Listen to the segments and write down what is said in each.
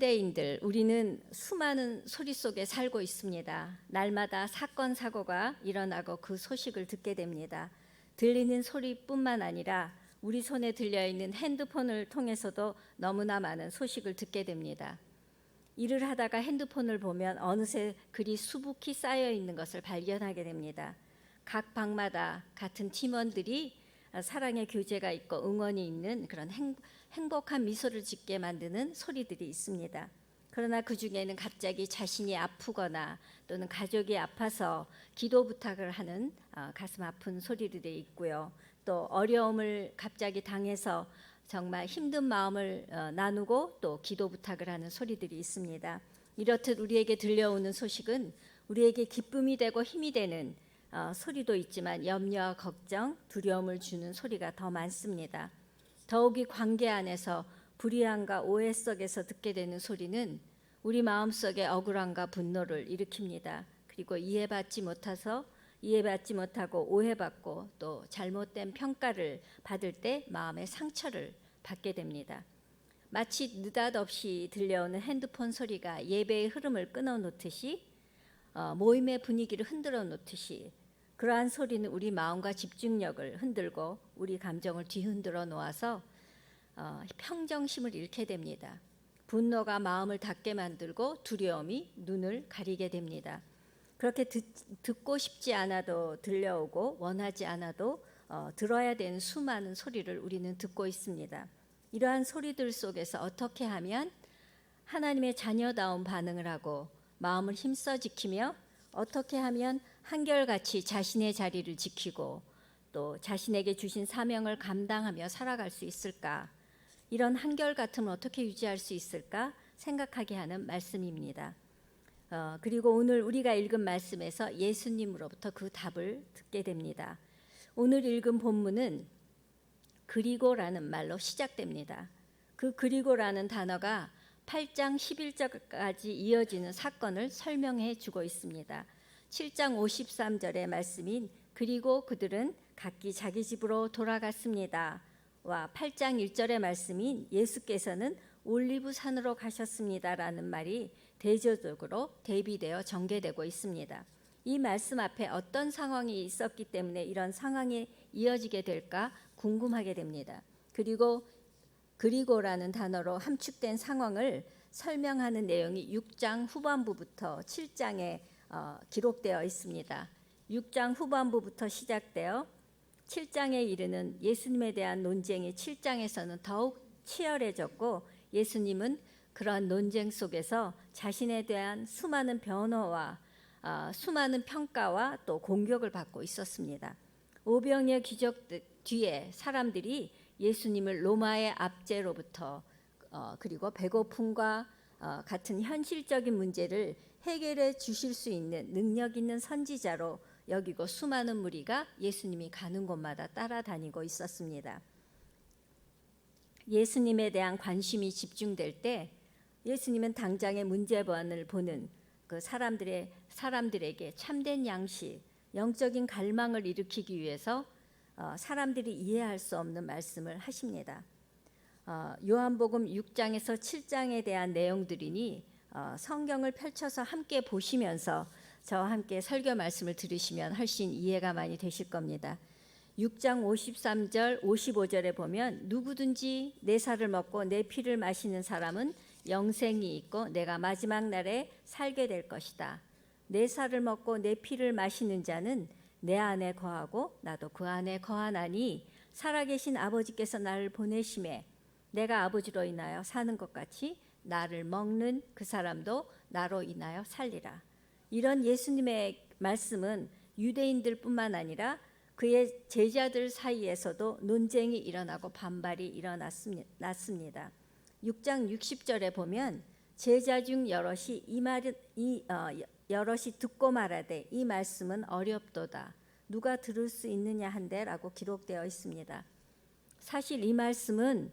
현대인들, 우리는 수많은 소리 속에 살고 있습니다. 날마다 사건 사고가 일어나고 그 소식을 듣게 됩니다. 들리는 소리뿐만 아니라 우리 손에 들려있는 핸드폰을 통해서도 너무나 많은 소식을 듣게 됩니다. 일을 하다가 핸드폰을 보면 어느새 글이 수북히 쌓여 있는 것을 발견하게 됩니다. 각 방마다 같은 팀원들이 사랑의 교제가 있고 응원이 있는 그런 행복한 미소를 짓게 만드는 소리들이 있습니다. 그러나 그 중에는 갑자기 자신이 아프거나 또는 가족이 아파서 기도 부탁을 하는 가슴 아픈 소리들이 있고요. 또 어려움을 갑자기 당해서 정말 힘든 마음을 나누고 또 기도 부탁을 하는 소리들이 있습니다. 이렇듯 우리에게 들려오는 소식은 우리에게 기쁨이 되고 힘이 되는 소리도 있지만 염려와 걱정, 두려움을 주는 소리가 더 많습니다. 더욱이 관계 안에서 불의함과 오해 속에서 듣게 되는 소리는 우리 마음속에 억울함과 분노를 일으킵니다. 그리고 이해받지 못하고 오해받고 또 잘못된 평가를 받을 때 마음의 상처를 받게 됩니다. 마치 느닷없이 들려오는 핸드폰 소리가 예배의 흐름을 끊어놓듯이 모임의 분위기를 흔들어 놓듯이 그러한 소리는 우리 마음과 집중력을 흔들고 우리 감정을 뒤흔들어 놓아서 평정심을 잃게 됩니다. 분노가 마음을 닫게 만들고 두려움이 눈을 가리게 됩니다. 그렇게 듣고 싶지 않아도 들려오고 원하지 않아도 들어야 되는 수많은 소리를 우리는 듣고 있습니다. 이러한 소리들 속에서 어떻게 하면 하나님의 자녀다운 반응을 하고 마음을 힘써 지키며 어떻게 하면 한결같이 자신의 자리를 지키고 또 자신에게 주신 사명을 감당하며 살아갈 수 있을까? 이런 한결같음을 어떻게 유지할 수 있을까 생각하게 하는 말씀입니다. 그리고 오늘 우리가 읽은 말씀에서 예수님으로부터 그 답을 듣게 됩니다. 오늘 읽은 본문은 그리고라는 말로 시작됩니다. 그 그리고라는 단어가 8장 11절까지 이어지는 사건을 설명해 주고 있습니다. 7장 53절의 말씀인 그리고 그들은 각기 자기 집으로 돌아갔습니다. 와 8장 1절의 말씀인 예수께서는 올리브산으로 가셨습니다라는 말이 대조적으로 대비되어 전개되고 있습니다. 이 말씀 앞에 어떤 상황이 있었기 때문에 이런 상황이 이어지게 될까 궁금하게 됩니다. 그리고라는 단어로 함축된 상황을 설명하는 내용이 6장 후반부부터 7장에 기록되어 있습니다. 6장 후반부부터 시작되어 7장에 이르는 예수님에 대한 논쟁이 7장에서는 더욱 치열해졌고 예수님은 그러한 논쟁 속에서 자신에 대한 수많은 변호와 수많은 평가와 또 공격을 받고 있었습니다. 오병이어 기적 뒤에 사람들이 예수님을 로마의 압제로부터 그리고 배고픔과 같은 현실적인 문제를 해결해 주실 수 있는 능력 있는 선지자로 여기고 수많은 무리가 예수님이 가는 곳마다 따라다니고 있었습니다. 예수님에 대한 관심이 집중될 때 예수님은 당장의 문제번을 보는 그 사람들에게 참된 양식, 영적인 갈망을 일으키기 위해서 사람들이 이해할 수 없는 말씀을 하십니다. 요한복음 6장에서 7장에 대한 내용들이니 성경을 펼쳐서 함께 보시면서 저와 함께 설교 말씀을 들으시면 훨씬 이해가 많이 되실 겁니다. 6장 53절 55절에 보면 누구든지 내 살을 먹고 내 피를 마시는 사람은 영생이 있고 내가 마지막 날에 살게 될 것이다. 내 살을 먹고 내 피를 마시는 자는 내 안에 거하고 나도 그 안에 거하나니 살아계신 아버지께서 나를 보내심에 내가 아버지로 인하여 사는 것 같이 나를 먹는 그 사람도 나로 인하여 살리라. 이런 예수님의 말씀은 유대인들뿐만 아니라 그의 제자들 사이에서도 논쟁이 일어나고 반발이 일어났습니다. 6장 60절에 보면 제자 중 여럿이 여럿이 듣고 말하되 이 말씀은 어렵도다. 누가 들을 수 있느냐 한데라고 기록되어 있습니다. 사실 이 말씀은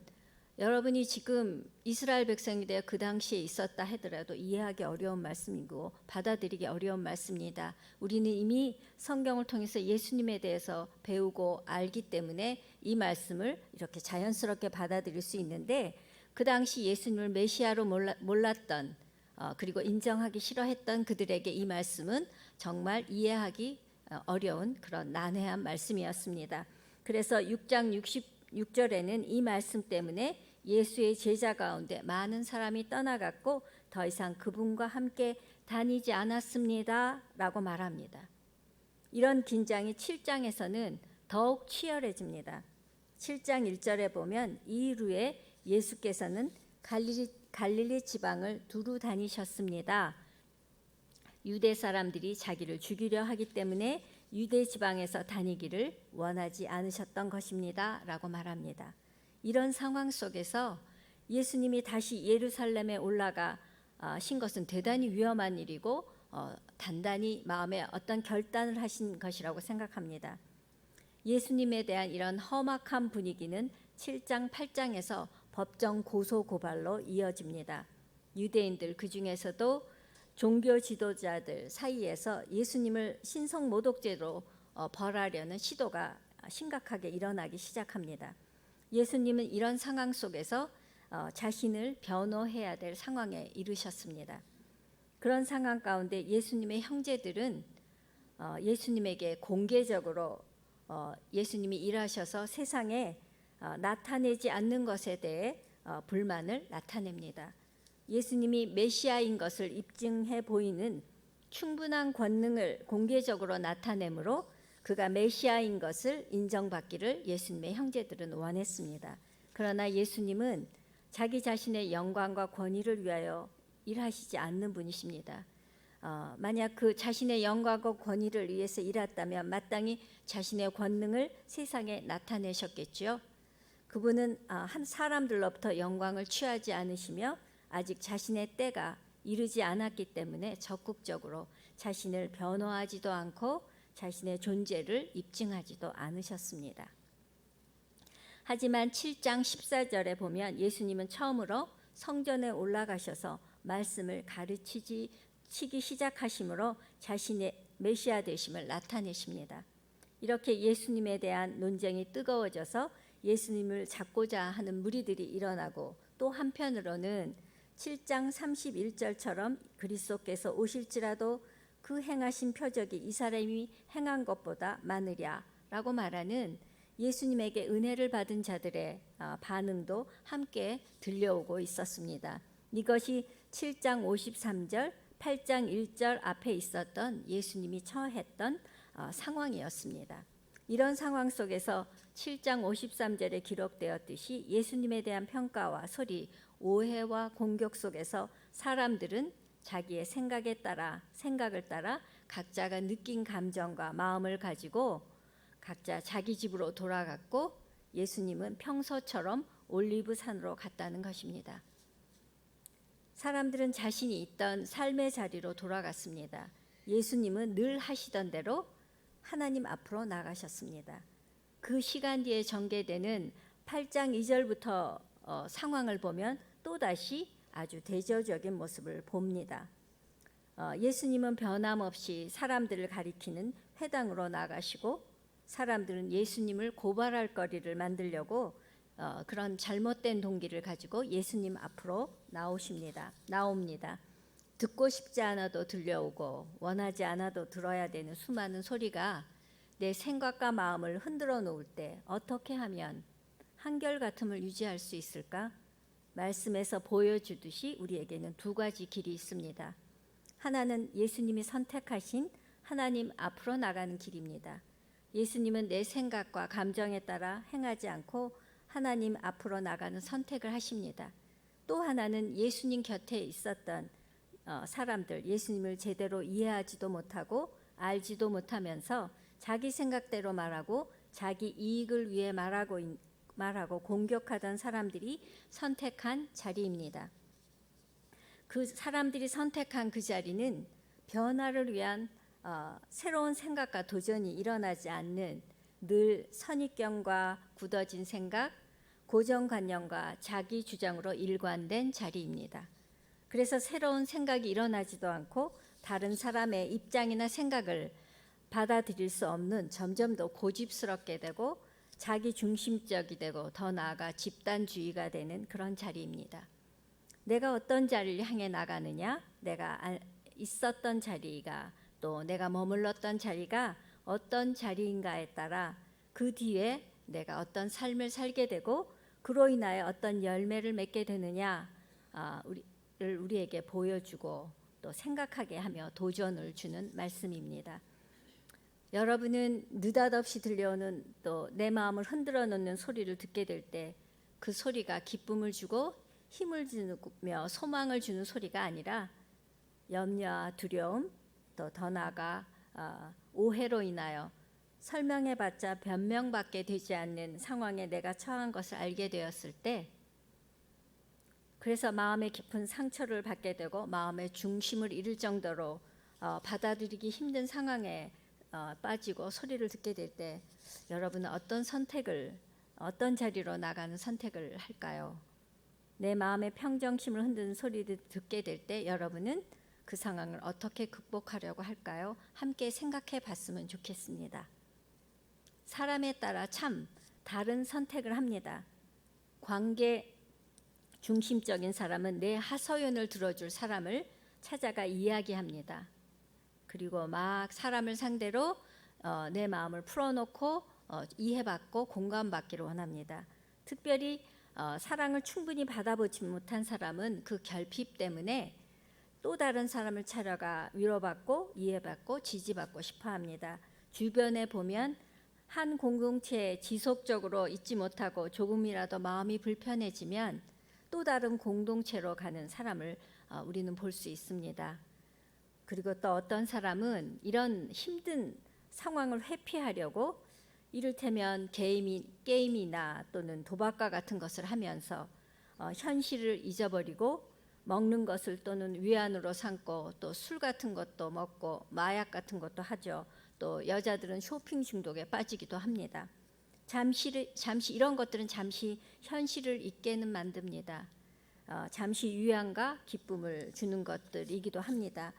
여러분이 지금 이스라엘 백성이 되어 그 당시에 있었다 하더라도 이해하기 어려운 말씀이고 받아들이기 어려운 말씀입니다. 우리는 이미 성경을 통해서 예수님에 대해서 배우고 알기 때문에 이 말씀을 이렇게 자연스럽게 받아들일 수 있는데 그 당시 예수님을 메시아로 몰랐던 그리고 인정하기 싫어했던 그들에게 이 말씀은 정말 이해하기 어려운 그런 난해한 말씀이었습니다. 그래서 6장 66절에는 이 말씀 때문에 예수의 제자 가운데 많은 사람이 떠나갔고 더 이상 그분과 함께 다니지 않았습니다 라고 말합니다. 이런 긴장이 7장에서는 더욱 치열해집니다. 7장 1절에 보면 이 후에 예수께서는 갈릴리 지방을 두루 다니셨습니다. 유대 사람들이 자기를 죽이려 하기 때문에 유대 지방에서 다니기를 원하지 않으셨던 것입니다 라고 말합니다. 이런 상황 속에서 예수님이 다시 예루살렘에 올라가신 것은 대단히 위험한 일이고 단단히 마음에 어떤 결단을 하신 것이라고 생각합니다. 예수님에 대한 이런 험악한 분위기는 7장 8장에서 법정 고소 고발로 이어집니다. 유대인들 그 중에서도 종교 지도자들 사이에서 예수님을 신성 모독죄로 벌하려는 시도가 심각하게 일어나기 시작합니다. 예수님은 이런 상황 속에서 자신을 변호해야 될 상황에 이르셨습니다. 그런 상황 가운데 예수님의 형제들은 예수님에게 공개적으로 예수님이 일하셔서 세상에 나타내지 않는 것에 대해 불만을 나타냅니다. 예수님이 메시아인 것을 입증해 보이는 충분한 권능을 공개적으로 나타내므로 그가 메시아인 것을 인정받기를 예수님의 형제들은 원했습니다. 그러나 예수님은 자기 자신의 영광과 권위를 위하여 일하시지 않는 분이십니다. 만약 그 자신의 영광과 권위를 위해서 일했다면 마땅히 자신의 권능을 세상에 나타내셨겠지요. 그분은 한 사람들로부터 영광을 취하지 않으시며 아직 자신의 때가 이르지 않았기 때문에 적극적으로 자신을 변호하지도 않고 자신의 존재를 입증하지도 않으셨습니다. 하지만 7장 14절에 보면 예수님은 처음으로 성전에 올라가셔서 말씀을 가르치기 시작하심으로 자신의 메시아 되심을 나타내십니다. 이렇게 예수님에 대한 논쟁이 뜨거워져서 예수님을 잡고자 하는 무리들이 일어나고 또 한편으로는 7장 31절처럼 그리스도께서 오실지라도 그 행하신 표적이 이 사람이 행한 것보다 많으랴라고 말하는 예수님에게 은혜를 받은 자들의 반응도 함께 들려오고 있었습니다. 이것이 7장 53절, 8장 1절 앞에 있었던 예수님이 처했던 상황이었습니다. 이런 상황 속에서 7장 53절에 기록되었듯이 예수님에 대한 평가와 소리, 오해와 공격 속에서 사람들은 자기의 생각을 따라 각자가 느낀 감정과 마음을 가지고 각자 자기 집으로 돌아갔고 예수님은 평소처럼 올리브산으로 갔다는 것입니다. 사람들은 자신이 있던 삶의 자리로 돌아갔습니다. 예수님은 늘 하시던 대로 하나님 앞으로 나가셨습니다. 그 시간 뒤에 전개되는 8장 2절부터 상황을 보면 또다시 아주 대조적인 모습을 봅니다. 예수님은 변함없이 사람들을 가리키는 회당으로 나가시고 사람들은 예수님을 고발할 거리를 만들려고 그런 잘못된 동기를 가지고 예수님 앞으로 나옵니다. 듣고 싶지 않아도 들려오고 원하지 않아도 들어야 되는 수많은 소리가 내 생각과 마음을 흔들어 놓을 때 어떻게 하면 한결같음을 유지할 수 있을까? 말씀에서 보여주듯이 우리에게는 두 가지 길이 있습니다. 하나는 예수님이 선택하신 하나님 앞으로 나가는 길입니다. 예수님은 내 생각과 감정에 따라 행하지 않고 하나님 앞으로 나가는 선택을 하십니다. 또 하나는 예수님 곁에 있었던 사람들, 예수님을 제대로 이해하지도 못하고 알지도 못하면서 자기 생각대로 말하고 자기 이익을 위해 말하고 공격하던 사람들이 선택한 자리입니다. 그 사람들이 선택한 그 자리는 변화를 위한 새로운 생각과 도전이 일어나지 않는 늘 선입견과 굳어진 생각, 고정관념과 자기 주장으로 일관된 자리입니다. 그래서 새로운 생각이 일어나지도 않고 다른 사람의 입장이나 생각을 받아들일 수 없는 점점 더 고집스럽게 되고 자기 중심적이 되고 더 나아가 집단주의가 되는 그런 자리입니다. 내가 어떤 자리를 향해 나가느냐, 내가 있었던 자리가 또 내가 머물렀던 자리가 어떤 자리인가에 따라 그 뒤에 내가 어떤 삶을 살게 되고 그로 인하여 어떤 열매를 맺게 되느냐 우리에게 보여주고 또 생각하게 하며 도전을 주는 말씀입니다. 여러분은 느닷없이 들려오는 또 내 마음을 흔들어 놓는 소리를 듣게 될 때 그 소리가 기쁨을 주고 힘을 주며 소망을 주는 소리가 아니라 염려와 두려움 또 더 나아가 오해로 인하여 설명해봤자 변명밖에 되지 않는 상황에 내가 처한 것을 알게 되었을 때 그래서 마음의 깊은 상처를 받게 되고 마음의 중심을 잃을 정도로 받아들이기 힘든 상황에 빠지고 소리를 듣게 될 때 여러분은 어떤 선택을 어떤 자리로 나가는 선택을 할까요? 내 마음의 평정심을 흔드는 소리를 듣게 될 때 여러분은 그 상황을 어떻게 극복하려고 할까요? 함께 생각해 봤으면 좋겠습니다. 사람에 따라 참 다른 선택을 합니다. 관계 중심적인 사람은 내 하소연을 들어줄 사람을 찾아가 이야기합니다. 그리고 막 사람을 상대로 내 마음을 풀어놓고 이해받고 공감받기를 원합니다. 특별히 사랑을 충분히 받아보지 못한 사람은 그 결핍 때문에 또 다른 사람을 찾아가 위로받고 이해받고 지지받고 싶어합니다. 주변에 보면 한 공동체에 지속적으로 있지 못하고 조금이라도 마음이 불편해지면 또 다른 공동체로 가는 사람을 우리는 볼 수 있습니다. 그리고 또 어떤 사람은 이런 힘든 상황을 회피하려고 이를테면 게임이나 또는 도박과 같은 것을 하면서 현실을 잊어버리고 먹는 것을 또는 위안으로 삼고 또 술 같은 것도 먹고 마약 같은 것도 하죠. 또 여자들은 쇼핑 중독에 빠지기도 합니다. 잠시 이런 것들은 잠시 현실을 잊게는 만듭니다. 잠시 위안과 기쁨을 주는 것들이기도 합니다.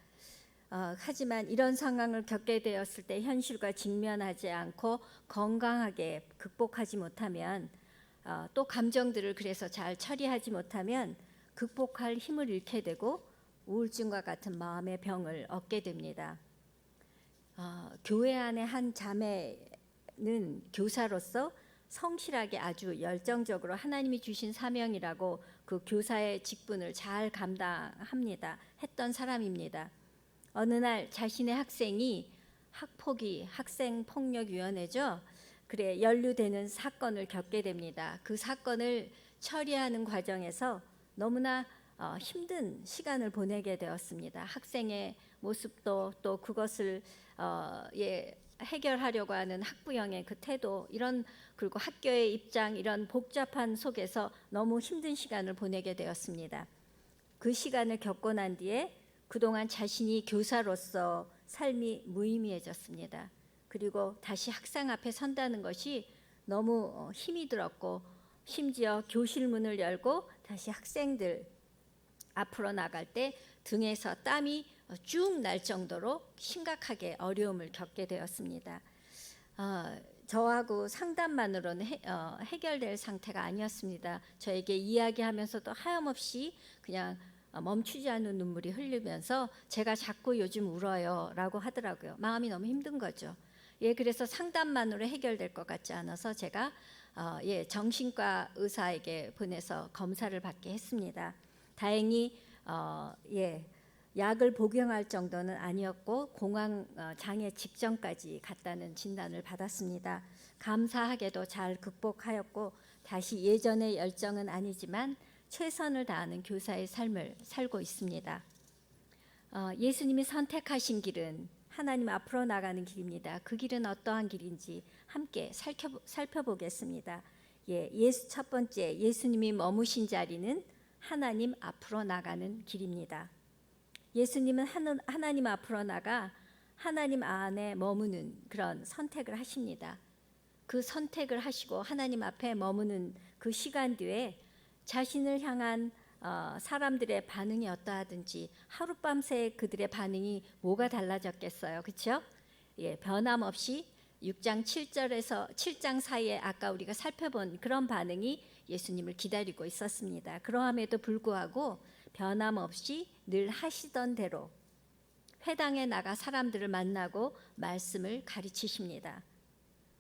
하지만 이런 상황을 겪게 되었을 때 현실과 직면하지 않고 건강하게 극복하지 못하면 또 감정들을 그래서 잘 처리하지 못하면 극복할 힘을 잃게 되고 우울증과 같은 마음의 병을 얻게 됩니다. 교회 안에 한 자매는 교사로서 성실하게 아주 열정적으로 하나님이 주신 사명이라고 그 교사의 직분을 잘 감당합니다. 했던 사람입니다. 어느 날 자신의 학생이 학생폭력위원회죠. 그래 연루되는 사건을 겪게 됩니다. 그 사건을 처리하는 과정에서 너무나 힘든 시간을 보내게 되었습니다. 학생의 모습도 또 그것을 해결하려고 하는 학부형의 그 태도 그리고 학교의 입장 이런 복잡한 속에서 너무 힘든 시간을 보내게 되었습니다. 그 시간을 겪고 난 뒤에 그동안 자신이 교사로서 삶이 무의미해졌습니다. 그리고 다시 학생 앞에 선다는 것이 너무 힘이 들었고 심지어 교실 문을 열고 다시 학생들 앞으로 나갈 때 등에서 땀이 쭉 날 정도로 심각하게 어려움을 겪게 되었습니다. 저하고 상담만으로는 해결될 상태가 아니었습니다. 저에게 이야기하면서도 하염없이 그냥 멈추지 않는 눈물이 흘리면서 제가 자꾸 요즘 울어요 라고 하더라고요. 마음이 너무 힘든 거죠. 그래서 상담만으로 해결될 것 같지 않아서 제가 정신과 의사에게 보내서 검사를 받게 했습니다. 다행히 약을 복용할 정도는 아니었고 공황 장애 직전까지 갔다는 진단을 받았습니다. 감사하게도 잘 극복하였고 다시 예전의 열정은 아니지만 최선을 다하는 교사의 삶을 살고 있습니다. 예수님이 선택하신 길은 하나님 앞으로 나가는 길입니다. 그 길은 어떠한 길인지 함께 살펴보겠습니다. 첫 번째 예수님이 머무신 자리는 하나님 앞으로 나가는 길입니다. 예수님은 하나님 앞으로 나가 하나님 안에 머무는 그런 선택을 하십니다. 그 선택을 하시고 하나님 앞에 머무는 그 시간 뒤에 자신을 향한 사람들의 반응이 어떠하든지 하룻밤새 그들의 반응이 뭐가 달라졌겠어요, 그렇죠? 변함없이 6장 7절에서 7장 사이에 아까 우리가 살펴본 그런 반응이 예수님을 기다리고 있었습니다. 그러함에도 불구하고 변함없이 늘 하시던 대로 회당에 나가 사람들을 만나고 말씀을 가르치십니다.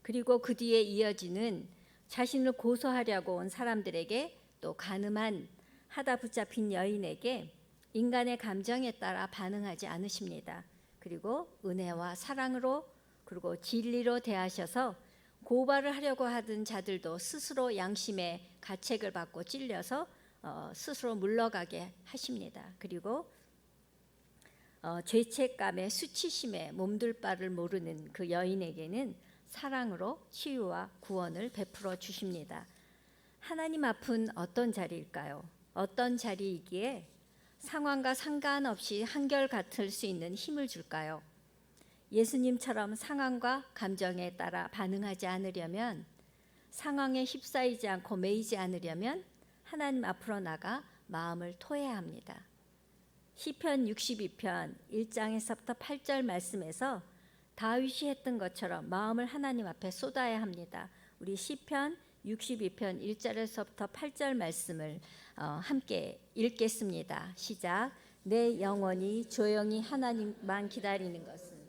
그리고 그 뒤에 이어지는 자신을 고소하려고 온 사람들에게, 또 가늠한 하다 붙잡힌 여인에게 인간의 감정에 따라 반응하지 않으십니다. 그리고 은혜와 사랑으로 그리고 진리로 대하셔서 고발을 하려고 하던 자들도 스스로 양심의 가책을 받고 찔려서 스스로 물러가게 하십니다. 그리고 죄책감에 수치심에 몸둘 바를 모르는 그 여인에게는 사랑으로 치유와 구원을 베풀어 주십니다. 하나님 앞은 어떤 자리일까요? 어떤 자리이기에 상황과 상관없이 한결같을 수 있는 힘을 줄까요? 예수님처럼 상황과 감정에 따라 반응하지 않으려면, 상황에 휩싸이지 않고 매이지 않으려면 하나님 앞으로 나가 마음을 토해야 합니다. 시편 62편 1장에서부터 8절 말씀에서 다윗이 했던 것처럼 마음을 하나님 앞에 쏟아야 합니다. 우리 시편 62편 1절에서부터 8절 말씀을 함께 읽겠습니다. 시작. 내 영혼이 조용히 하나님만 기다리는 것은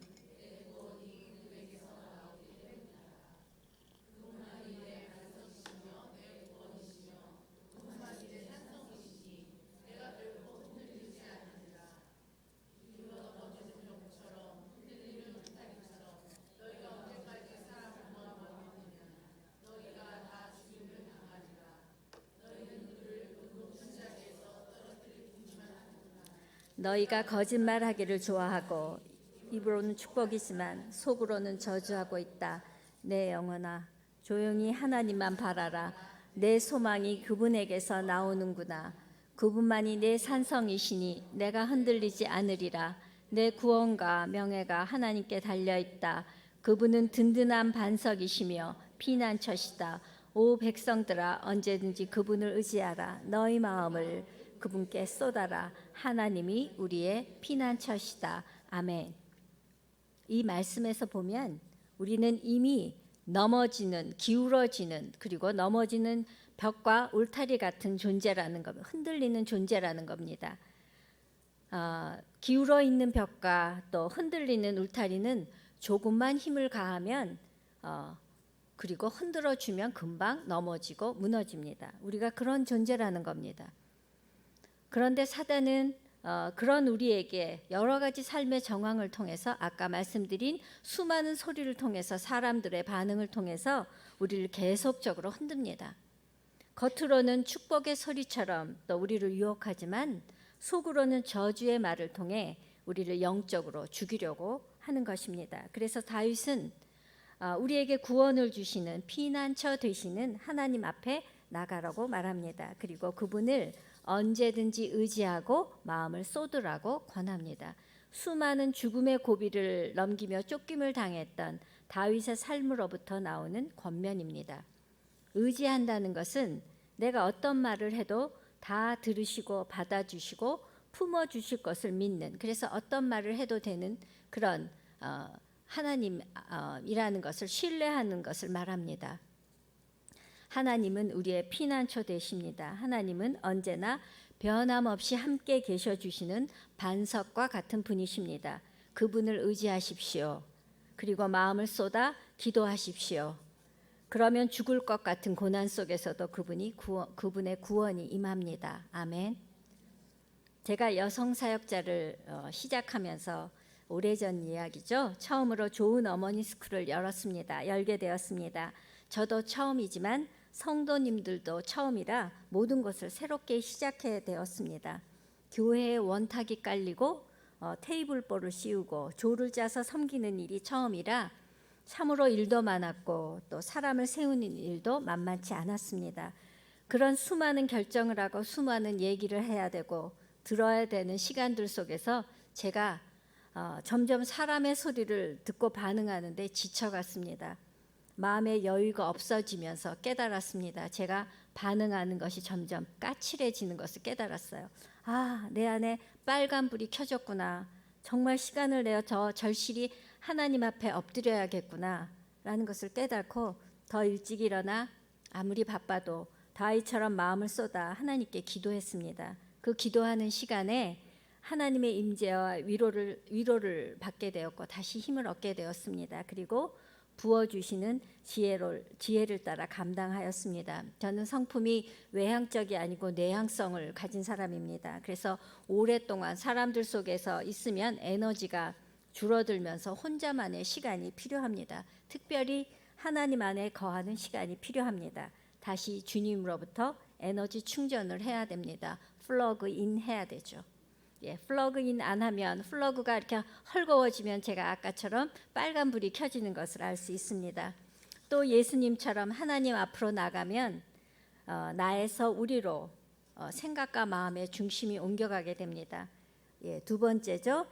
너희가 거짓말하기를 좋아하고 입으로는 축복이지만 속으로는 저주하고 있다. 내 영혼아 조용히 하나님만 바라라. 내 소망이 그분에게서 나오는구나. 그분만이 내 산성이시니 내가 흔들리지 않으리라. 내 구원과 명예가 하나님께 달려있다. 그분은 든든한 반석이시며 피난처시다. 오 백성들아 언제든지 그분을 의지하라. 너희 마음을 그분께 쏟아라. 하나님이 우리의 피난처시다. 아멘. 이 말씀에서 보면 우리는 이미 넘어지는, 기울어지는, 그리고 넘어지는 벽과 울타리 같은 존재라는 겁니다. 흔들리는 존재라는 겁니다. 기울어 있는 벽과 또 흔들리는 울타리는 조금만 힘을 가하면 그리고 흔들어 주면 금방 넘어지고 무너집니다. 우리가 그런 존재라는 겁니다. 그런데 사단은 그런 우리에게 여러 가지 삶의 정황을 통해서 아까 말씀드린 수많은 소리를 통해서 사람들의 반응을 통해서 우리를 계속적으로 흔듭니다. 겉으로는 축복의 소리처럼 또 우리를 유혹하지만 속으로는 저주의 말을 통해 우리를 영적으로 죽이려고 하는 것입니다. 그래서 다윗은 우리에게 구원을 주시는 피난처 되시는 하나님 앞에 나가라고 말합니다. 그리고 그분을 언제든지 의지하고 마음을 쏟으라고 권합니다. 수많은 죽음의 고비를 넘기며 쫓김을 당했던 다윗의 삶으로부터 나오는 권면입니다. 의지한다는 것은 내가 어떤 말을 해도 다 들으시고 받아주시고 품어주실 것을 믿는, 그래서 어떤 말을 해도 되는 그런 하나님이라는 것을 신뢰하는 것을 말합니다. 하나님은 우리의 피난처 되십니다. 하나님은 언제나 변함없이 함께 계셔 주시는 반석과 같은 분이십니다. 그분을 의지하십시오. 그리고 마음을 쏟아 기도하십시오. 그러면 죽을 것 같은 고난 속에서도 그분의 구원이 임합니다. 아멘. 제가 여성 사역자를 시작하면서 오래전 이야기죠. 처음으로 좋은 어머니 스쿨을 열게 되었습니다. 저도 처음이지만 성도님들도 처음이라 모든 것을 새롭게 시작해야 되었습니다. 교회에 원탁이 깔리고 테이블보를 씌우고 조를 짜서 섬기는 일이 처음이라 참으로 일도 많았고 또 사람을 세우는 일도 만만치 않았습니다. 그런 수많은 결정을 하고 수많은 얘기를 해야 되고 들어야 되는 시간들 속에서 제가 점점 사람의 소리를 듣고 반응하는데 지쳐갔습니다. 마음의 여유가 없어지면서 깨달았습니다. 제가 반응하는 것이 점점 까칠해지는 것을 깨달았어요. 내 안에 빨간불이 켜졌구나. 정말 시간을 내어 저 절실히 하나님 앞에 엎드려야겠구나. 라는 것을 깨닫고 더 일찍 일어나 아무리 바빠도 다윗처럼 마음을 쏟아 하나님께 기도했습니다. 그 기도하는 시간에 하나님의 임재와 위로를 받게 되었고 다시 힘을 얻게 되었습니다. 그리고 부어주시는 지혜를 따라 감당하였습니다. 저는 성품이 외향적이 아니고 내향성을 가진 사람입니다. 그래서 오랫동안 사람들 속에서 있으면 에너지가 줄어들면서 혼자만의 시간이 필요합니다. 특별히 하나님 안에 거하는 시간이 필요합니다. 다시 주님으로부터 에너지 충전을 해야 됩니다. 플러그인 해야 되죠. 플러그인 안 하면 플러그가 이렇게 헐거워지면 제가 아까처럼 빨간불이 켜지는 것을 알 수 있습니다. 또 예수님처럼 하나님 앞으로 나가면 나에서 우리로 생각과 마음의 중심이 옮겨가게 됩니다. 두 번째죠.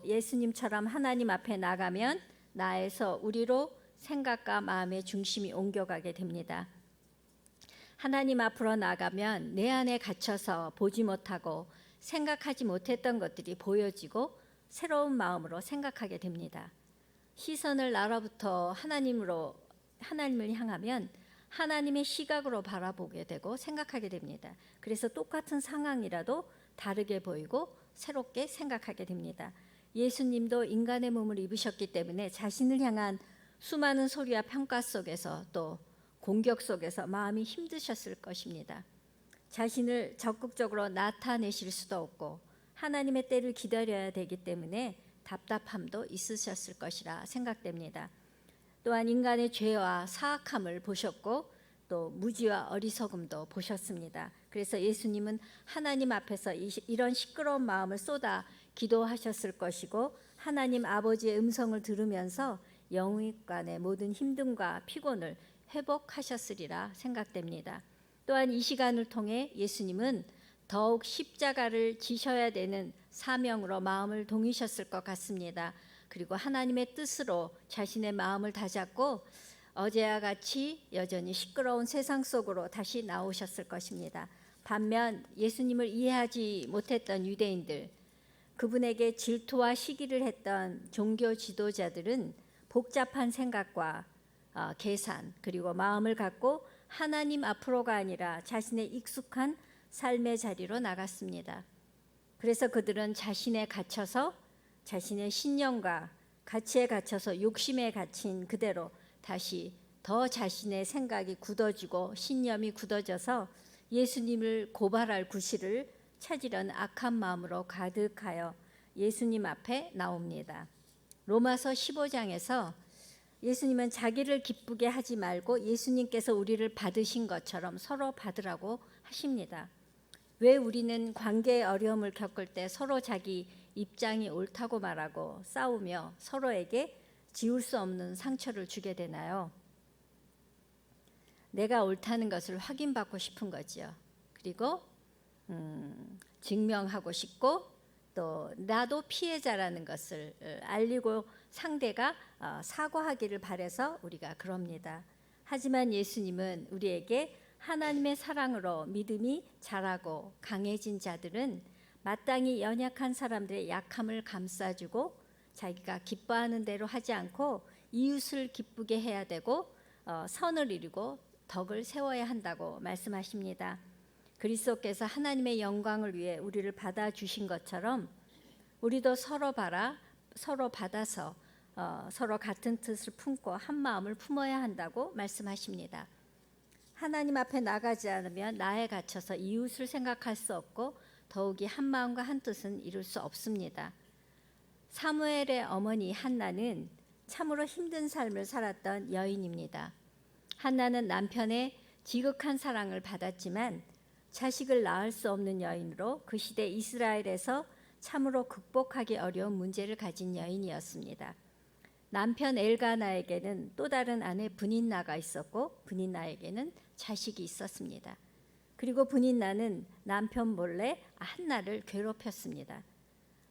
예수님처럼 하나님 앞에 나가면 나에서 우리로 생각과 마음의 중심이 옮겨가게 됩니다. 하나님 앞으로 나가면 내 안에 갇혀서 보지 못하고 생각하지 못했던 것들이 보여지고 새로운 마음으로 생각하게 됩니다. 시선을 나로부터 하나님을 향하면 하나님의 시각으로 바라보게 되고 생각하게 됩니다. 그래서 똑같은 상황이라도 다르게 보이고 새롭게 생각하게 됩니다. 예수님도 인간의 몸을 입으셨기 때문에 자신을 향한 수많은 소리와 평가 속에서 또 공격 속에서 마음이 힘드셨을 것입니다. 자신을 적극적으로 나타내실 수도 없고 하나님의 때를 기다려야 되기 때문에 답답함도 있으셨을 것이라 생각됩니다. 또한 인간의 죄와 사악함을 보셨고 또 무지와 어리석음도 보셨습니다. 그래서 예수님은 하나님 앞에서 이런 시끄러운 마음을 쏟아 기도하셨을 것이고 하나님 아버지의 음성을 들으면서 영육간의 모든 힘듦과 피곤을 회복하셨으리라 생각됩니다. 또한 이 시간을 통해 예수님은 더욱 십자가를 지셔야 되는 사명으로 마음을 동이셨을 것 같습니다. 그리고 하나님의 뜻으로 자신의 마음을 다잡고 어제와 같이 여전히 시끄러운 세상 속으로 다시 나오셨을 것입니다. 반면 예수님을 이해하지 못했던 유대인들, 그분에게 질투와 시기를 했던 종교 지도자들은 복잡한 생각과 계산 그리고 마음을 갖고 하나님 앞으로가 아니라 자신의 익숙한 삶의 자리로 나갔습니다. 그래서 그들은 자신의 신념과 가치에 갇혀서 욕심에 갇힌 그대로 다시 더 자신의 생각이 굳어지고 신념이 굳어져서 예수님을 고발할 구실을 찾으려는 악한 마음으로 가득하여 예수님 앞에 나옵니다. 로마서 15장에서 예수님은 자기를 기쁘게 하지 말고 예수님께서 우리를 받으신 것처럼 서로 받으라고 하십니다. 왜 우리는 관계의 어려움을 겪을 때 서로 자기 입장이 옳다고 말하고 싸우며 서로에게 지울 수 없는 상처를 주게 되나요? 내가 옳다는 것을 확인받고 싶은 거죠. 그리고 증명하고 싶고 또 나도 피해자라는 것을 알리고 상대가 사과하기를 바라서 우리가 그럽니다. 하지만 예수님은 우리에게 하나님의 사랑으로 믿음이 자라고 강해진 자들은 마땅히 연약한 사람들의 약함을 감싸주고 자기가 기뻐하는 대로 하지 않고 이웃을 기쁘게 해야 되고 선을 이루고 덕을 세워야 한다고 말씀하십니다. 그리스도께서 하나님의 영광을 위해 우리를 받아주신 것처럼 우리도 서로 받아서 서로 같은 뜻을 품고 한 마음을 품어야 한다고 말씀하십니다. 하나님 앞에 나가지 않으면 나에 갇혀서 이웃을 생각할 수 없고 더욱이 한 마음과 한 뜻은 이룰 수 없습니다. 사무엘의 어머니 한나는 참으로 힘든 삶을 살았던 여인입니다. 한나는 남편의 지극한 사랑을 받았지만 자식을 낳을 수 없는 여인으로 그 시대 이스라엘에서 참으로 극복하기 어려운 문제를 가진 여인이었습니다. 남편 엘가나에게는 또 다른 아내 브닌나가 있었고 브닌나에게는 자식이 있었습니다. 그리고 브닌나는 남편 몰래 한나를 괴롭혔습니다.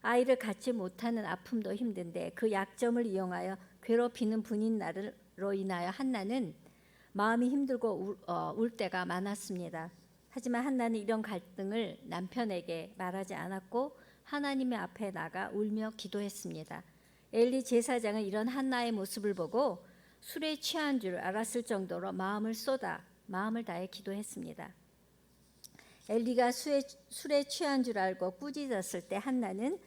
아이를 갖지 못하는 아픔도 힘든데 그 약점을 이용하여 괴롭히는 브닌나로 인하여 한나는 마음이 힘들고 울 때가 많았습니다. 하지만 한나는 이런 갈등을 남편에게 말하지 않았고 하나님의 앞에 나가 울며 기도했습니다. 엘리 제사장은 이런 한나의 모습을 보고 술에 취한 줄 알았을 정도로 마음을 다해 기도했습니다. 엘리가 술에 취한 줄 알고 꾸짖었을 때 한나는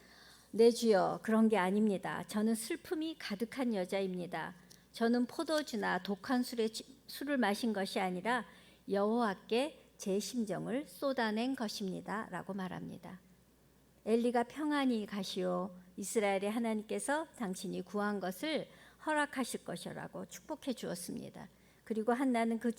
내 주여, 그런 게 아닙니다. 저는 슬픔이 가득한 여자입니다. 저는 포도주나 독한 술을 마신 것이 아니라 여호와께 제 심정을 쏟아낸 것입니다. 라고 말합니다. 엘리가 평안히 가시오. 이스라엘의 하나님께서 당신이 구한 것을 허락하실 것이라고 축복해 주었습니다. 그리고 한나는 그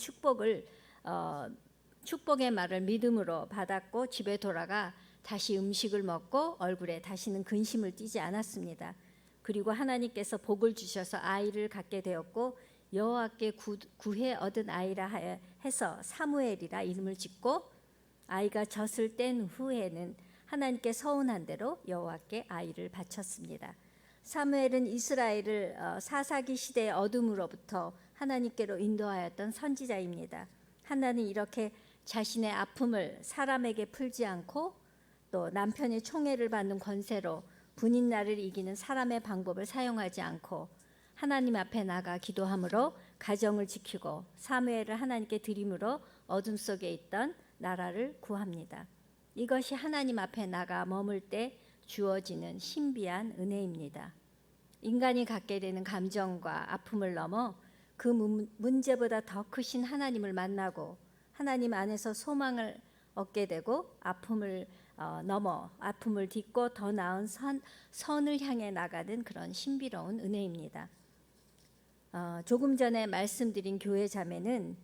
축복의 말을 믿음으로 받았고 집에 돌아가 다시 음식을 먹고 얼굴에 다시는 근심을 띠지 않았습니다. 그리고 하나님께서 복을 주셔서 아이를 갖게 되었고 여호와께 구해 얻은 아이라 해서 사무엘이라 이름을 짓고 아이가 젖을 뗀 후에는 하나님께 서운한 대로 여호와께 아이를 바쳤습니다. 사무엘은 이스라엘을 사사기 시대의 어둠으로부터 하나님께로 인도하였던 선지자입니다. 한나는 이렇게 자신의 아픔을 사람에게 풀지 않고 또 남편의 총애를 받는 권세로 분인날을 이기는 사람의 방법을 사용하지 않고 하나님 앞에 나가 기도함으로 가정을 지키고 사무엘을 하나님께 드림으로 어둠 속에 있던 나라를 구합니다. 이것이 하나님 앞에 나가 머물 때 주어지는 신비한 은혜입니다. 인간이 갖게 되는 감정과 아픔을 넘어 그 문제보다 더 크신 하나님을 만나고 하나님 안에서 소망을 얻게 되고 아픔을 넘어 아픔을 딛고 더 나은 선을 향해 나가는 그런 신비로운 은혜입니다. 조금 전에 말씀드린 교회 자매는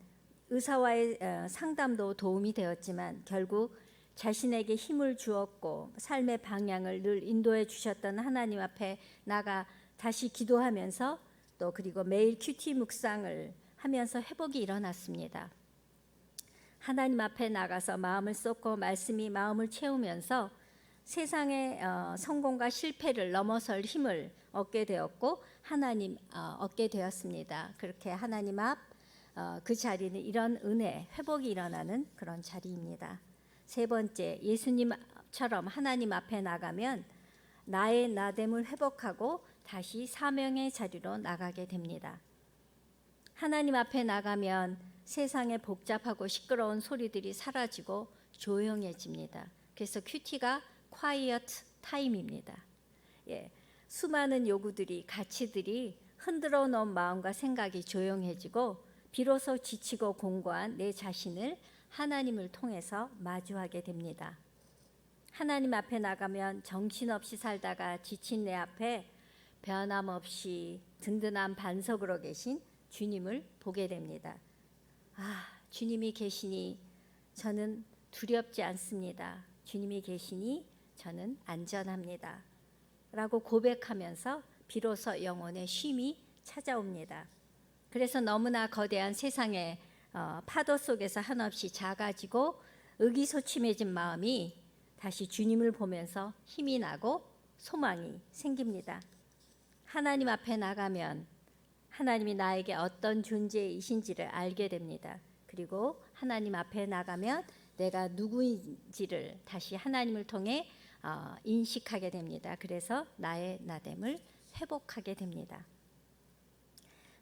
의사와의 상담도 도움이 되었지만 결국 자신에게 힘을 주었고 삶의 방향을 늘 인도해 주셨던 하나님 앞에 나가 다시 기도하면서 또 그리고 매일 큐티 묵상을 하면서 회복이 일어났습니다. 하나님 앞에 나가서 마음을 쏟고 말씀이 마음을 채우면서 세상의 성공과 실패를 넘어설 힘을 얻게 되었고 하나님 얻게 되었습니다. 그렇게 하나님 앞 그 자리는 이런 은혜, 회복이 일어나는 그런 자리입니다. 세 번째, 예수님처럼 하나님 앞에 나가면 나의 나됨을 회복하고 다시 사명의 자리로 나가게 됩니다. 하나님 앞에 나가면 세상의 복잡하고 시끄러운 소리들이 사라지고 조용해집니다. 그래서 큐티가 quiet 타임입니다. 수많은 요구들이 가치들이 흔들어 놓은 마음과 생각이 조용해지고 비로소 지치고 공고한 내 자신을 하나님을 통해서 마주하게 됩니다. 하나님 앞에 나가면 정신없이 살다가 지친 내 앞에 변함없이 든든한 반석으로 계신 주님을 보게 됩니다. 주님이 계시니 저는 두렵지 않습니다. 주님이 계시니 저는 안전합니다. 라고 고백하면서 비로소 영혼의 쉼이 찾아옵니다. 그래서 너무나 거대한 세상의 파도 속에서 한없이 작아지고 의기소침해진 마음이 다시 주님을 보면서 힘이 나고 소망이 생깁니다. 하나님 앞에 나가면 하나님이 나에게 어떤 존재이신지를 알게 됩니다. 그리고 하나님 앞에 나가면 내가 누구인지를 다시 하나님을 통해 인식하게 됩니다. 그래서 나의 나됨을 회복하게 됩니다.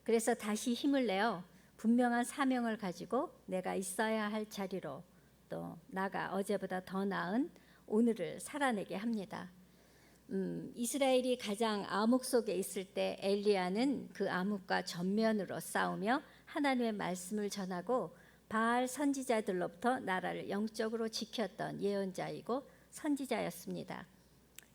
그래서 다시 힘을 내어 분명한 사명을 가지고 내가 있어야 할 자리로 또 나가 어제보다 더 나은 오늘을 살아내게 합니다. 이스라엘이 가장 암흑 속에 있을 때 엘리야는 그 암흑과 전면으로 싸우며 하나님의 말씀을 전하고 바알 선지자들로부터 나라를 영적으로 지켰던 예언자이고 선지자였습니다.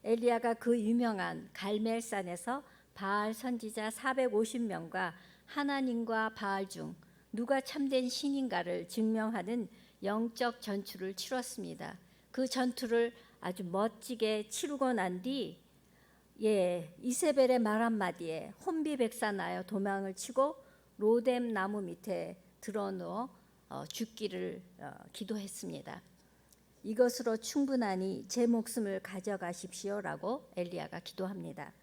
엘리야가 그 유명한 갈멜산에서 바알 선지자 450명과 하나님과 바알 중 누가 참된 신인가를 증명하는 영적 전투를 치렀습니다. 그 전투를 아주 멋지게 치르고 난 뒤 이세벨의 말 한마디에 혼비백산하여 도망을 치고 로뎀 나무 밑에 드러누워 죽기를 기도했습니다. 이것으로 충분하니 제 목숨을 가져가십시오라고 엘리야가 기도합니다.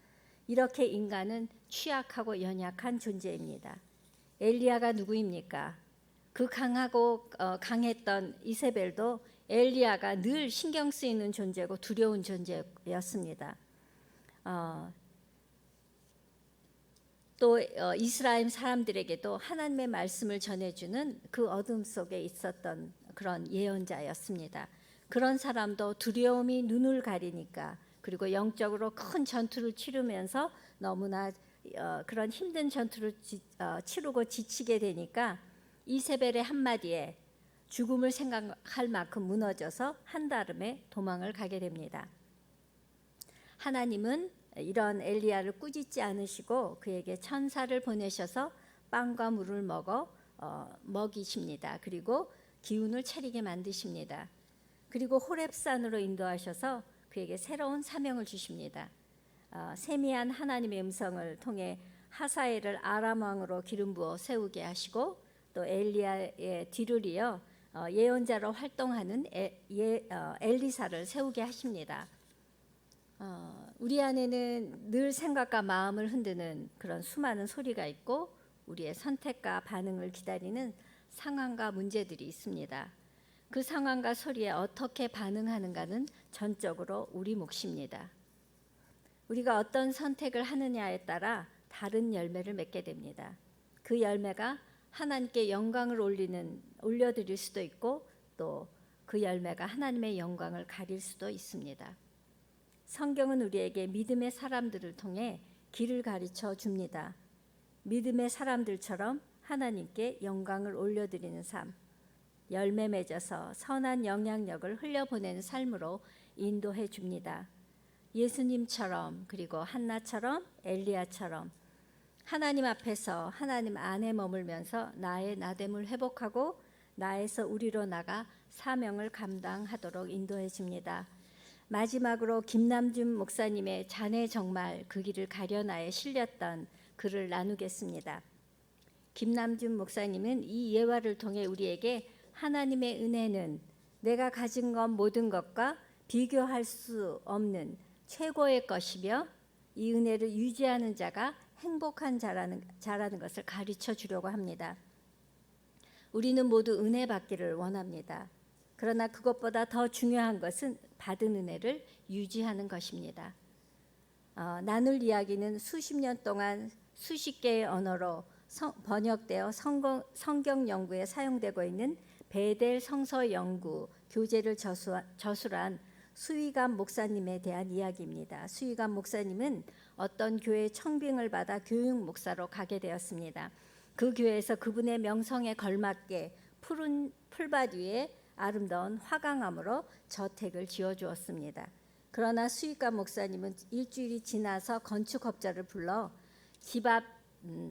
이렇게 인간은 취약하고 연약한 존재입니다. 엘리야가 누구입니까? 그 강하고 강했던 이세벨도 엘리야가 늘 신경 쓰이는 존재고 두려운 존재였습니다. 또 이스라엘 사람들에게도 하나님의 말씀을 전해주는 그 어둠 속에 있었던 그런 예언자였습니다. 그런 사람도 두려움이 눈을 가리니까, 그리고 영적으로 큰 전투를 치르면서 너무나 그런 힘든 전투를 치르고 지치게 되니까 이세벨의 한마디에 죽음을 생각할 만큼 무너져서 한달음에 도망을 가게 됩니다. 하나님은 이런 엘리야를 꾸짖지 않으시고 그에게 천사를 보내셔서 빵과 물을 먹이십니다. 그리고 기운을 차리게 만드십니다. 그리고 호렙산으로 인도하셔서 그에게 새로운 사명을 주십니다. 세미한 하나님의 음성을 통해 하사엘을 아람 왕으로 기름 부어 세우게 하시고, 또 엘리야의 뒤를 이어 예언자로 활동하는 엘리사를 세우게 하십니다. 우리 안에는 늘 생각과 마음을 흔드는 그런 수많은 소리가 있고, 우리의 선택과 반응을 기다리는 상황과 문제들이 있습니다. 그 상황과 소리에 어떻게 반응하는가는 전적으로 우리 몫입니다. 우리가 어떤 선택을 하느냐에 따라 다른 열매를 맺게 됩니다. 그 열매가 하나님께 영광을 올려드릴 수도 있고, 또 그 열매가 하나님의 영광을 가릴 수도 있습니다. 성경은 우리에게 믿음의 사람들을 통해 길을 가르쳐 줍니다. 믿음의 사람들처럼 하나님께 영광을 올려드리는 삶, 열매 맺어서 선한 영향력을 흘려보내는 삶으로 인도해 줍니다. 예수님처럼, 그리고 한나처럼, 엘리야처럼 하나님 앞에서 하나님 안에 머물면서 나의 나됨을 회복하고 나에서 우리로 나가 사명을 감당하도록 인도해 줍니다. 마지막으로 김남준 목사님의 자네 정말 그 길을 가려나에 실렸던 글을 나누겠습니다. 김남준 목사님은 이 예화를 통해 우리에게 하나님의 은혜는 내가 가진 것 모든 것과 비교할 수 없는 최고의 것이며, 이 은혜를 유지하는 자가 행복한 자라는 것을 가르쳐 주려고 합니다. 우리는 모두 은혜 받기를 원합니다. 그러나 그것보다 더 중요한 것은 받은 은혜를 유지하는 것입니다. 나눌 이야기는 수십 년 동안 수십 개의 언어로 번역되어 성경 연구에 사용되고 있는 베델 성서 연구 교재를 저술한 수위감 목사님에 대한 이야기입니다. 수위감 목사님은 어떤 교회 청빙을 받아 교육 목사로 가게 되었습니다. 그 교회에서 그분의 명성에 걸맞게 푸른 풀밭 위에 아름다운 화강암으로 저택을 지어주었습니다. 그러나 수위감 목사님은 일주일이 지나서 건축업자를 불러 집 앞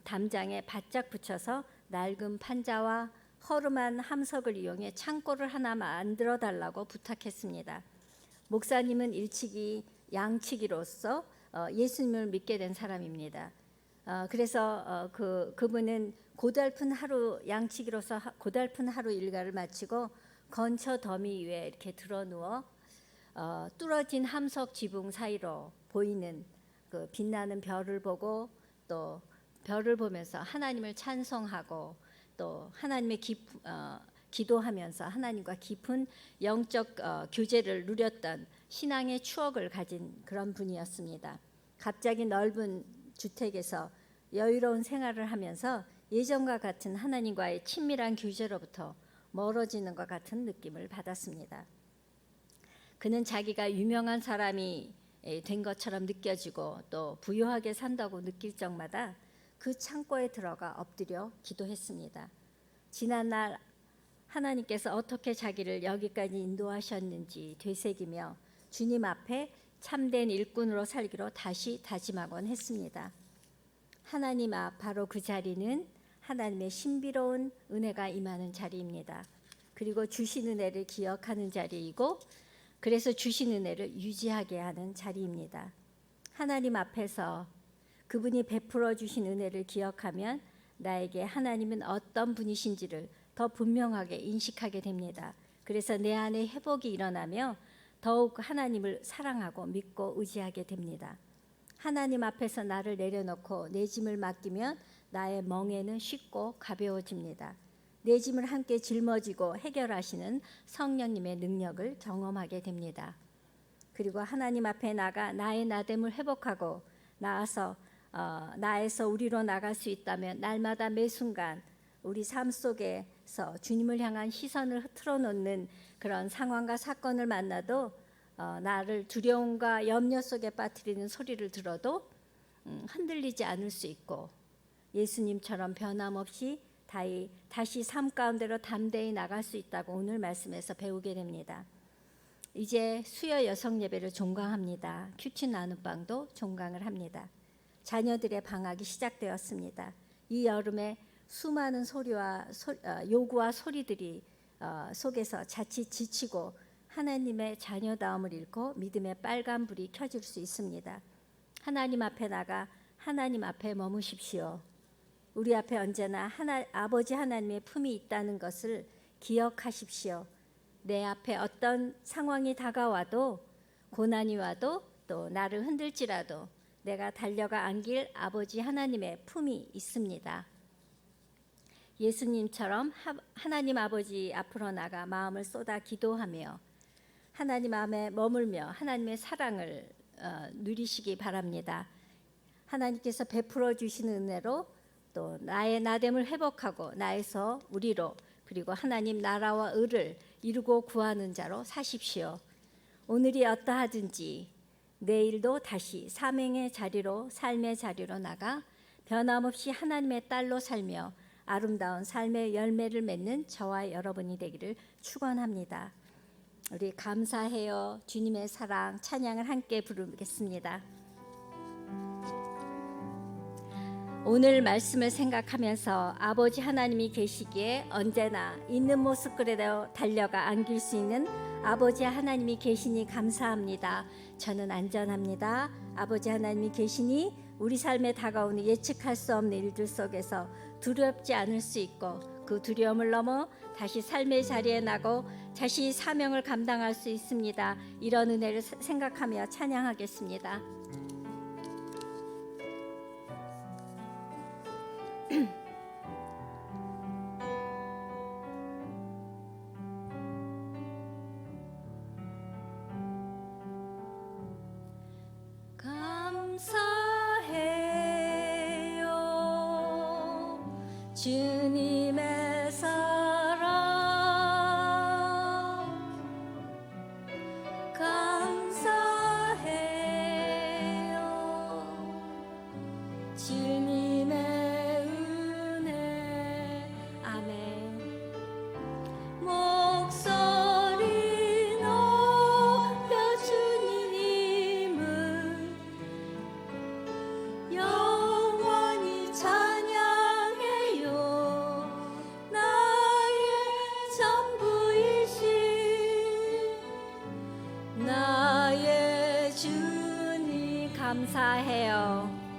담장에 바짝 붙여서 낡은 판자와 허름한 함석을 이용해 창고를 하나 만들어 달라고 부탁했습니다. 목사님은 일치기 양치기로서 예수님을 믿게 된 사람입니다. 그래서 그분은 고달픈 하루 양치기로서 고달픈 하루 일과를 마치고 건처 더미 위에 이렇게 드러누워 뚫어진 함석 지붕 사이로 보이는 그 빛나는 별을 보고, 또 별을 보면서 하나님을 찬송하고, 또 하나님의 기도하면서 하나님과 깊은 영적 교제를 누렸던 신앙의 추억을 가진 그런 분이었습니다. 갑자기 넓은 주택에서 여유로운 생활을 하면서 예전과 같은 하나님과의 친밀한 교제로부터 멀어지는 것 같은 느낌을 받았습니다. 그는 자기가 유명한 사람이 된 것처럼 느껴지고 또 부유하게 산다고 느낄 적마다 그 창고에 들어가 엎드려 기도했습니다. 지난날 하나님께서 어떻게 자기를 여기까지 인도하셨는지 되새기며 주님 앞에 참된 일꾼으로 살기로 다시 다짐하곤 했습니다. 하나님 앞 바로 그 자리는 하나님의 신비로운 은혜가 임하는 자리입니다. 그리고 주신 은혜를 기억하는 자리이고, 그래서 주신 은혜를 유지하게 하는 자리입니다. 하나님 앞에서 그분이 베풀어 주신 은혜를 기억하면 나에게 하나님은 어떤 분이신지를 더 분명하게 인식하게 됩니다. 그래서 내 안에 회복이 일어나며 더욱 하나님을 사랑하고 믿고 의지하게 됩니다. 하나님 앞에서 나를 내려놓고 내 짐을 맡기면 나의 멍에는 쉽고 가벼워집니다. 내 짐을 함께 짊어지고 해결하시는 성령님의 능력을 경험하게 됩니다. 그리고 하나님 앞에 나가 나의 나됨을 회복하고 나아서 나에서 우리로 나갈 수 있다면 날마다 매 순간 우리 삶 속에서 주님을 향한 시선을 틀어놓는 그런 상황과 사건을 만나도 나를 두려움과 염려 속에 빠뜨리는 소리를 들어도 흔들리지 않을 수 있고 예수님처럼 변함없이 다시 삶 가운데로 담대히 나갈 수 있다고 오늘 말씀에서 배우게 됩니다. 이제 수요 여성 예배를 종강합니다. 큐티 나눔방도 종강을 합니다. 자녀들의 방학이 시작되었습니다. 이 여름에 수많은 요구와 소리들이 속에서 자칫 지치고 하나님의 자녀다움을 잃고 믿음의 빨간불이 켜질 수 있습니다. 하나님 앞에 나가 하나님 앞에 머무십시오. 우리 앞에 언제나 아버지 하나님의 품이 있다는 것을 기억하십시오. 내 앞에 어떤 상황이 다가와도 고난이 와도 또 나를 흔들지라도 내가 달려가 안길 아버지 하나님의 품이 있습니다. 예수님처럼 하나님 아버지 앞으로 나가 마음을 쏟아 기도하며 하나님 안에 머물며 하나님의 사랑을 누리시기 바랍니다. 하나님께서 베풀어 주시는 은혜로 또 나의 나됨을 회복하고 나에서 우리로 그리고 하나님 나라와 의를 이루고 구하는 자로 사십시오. 오늘이 어떠하든지 내일도 다시 삶의 자리로 나가 변함없이 하나님의 딸로 살며 아름다운 삶의 열매를 맺는 저와 여러분이 되기를 축원합니다. 우리 감사해요 주님의 사랑 찬양을 함께 부르겠습니다. 오늘 말씀을 생각하면서 아버지 하나님이 계시기에 언제나 있는 모습 그대로 달려가 안길 수 있는 아버지 하나님이 계시니 감사합니다. 저는 안전합니다. 아버지 하나님이 계시니 우리 삶에 다가오는 예측할 수 없는 일들 속에서 두렵지 않을 수 있고 그 두려움을 넘어 다시 삶의 자리에 나고 다시 사명을 감당할 수 있습니다. 이런 은혜를 생각하며 찬양하겠습니다. 감사해요 주님의 사랑 감사해요 주님의 은혜 아멘. 목소리 높여 주님을 영원히 찬양해요. 나의 전부이신 나의 주님 감사해요.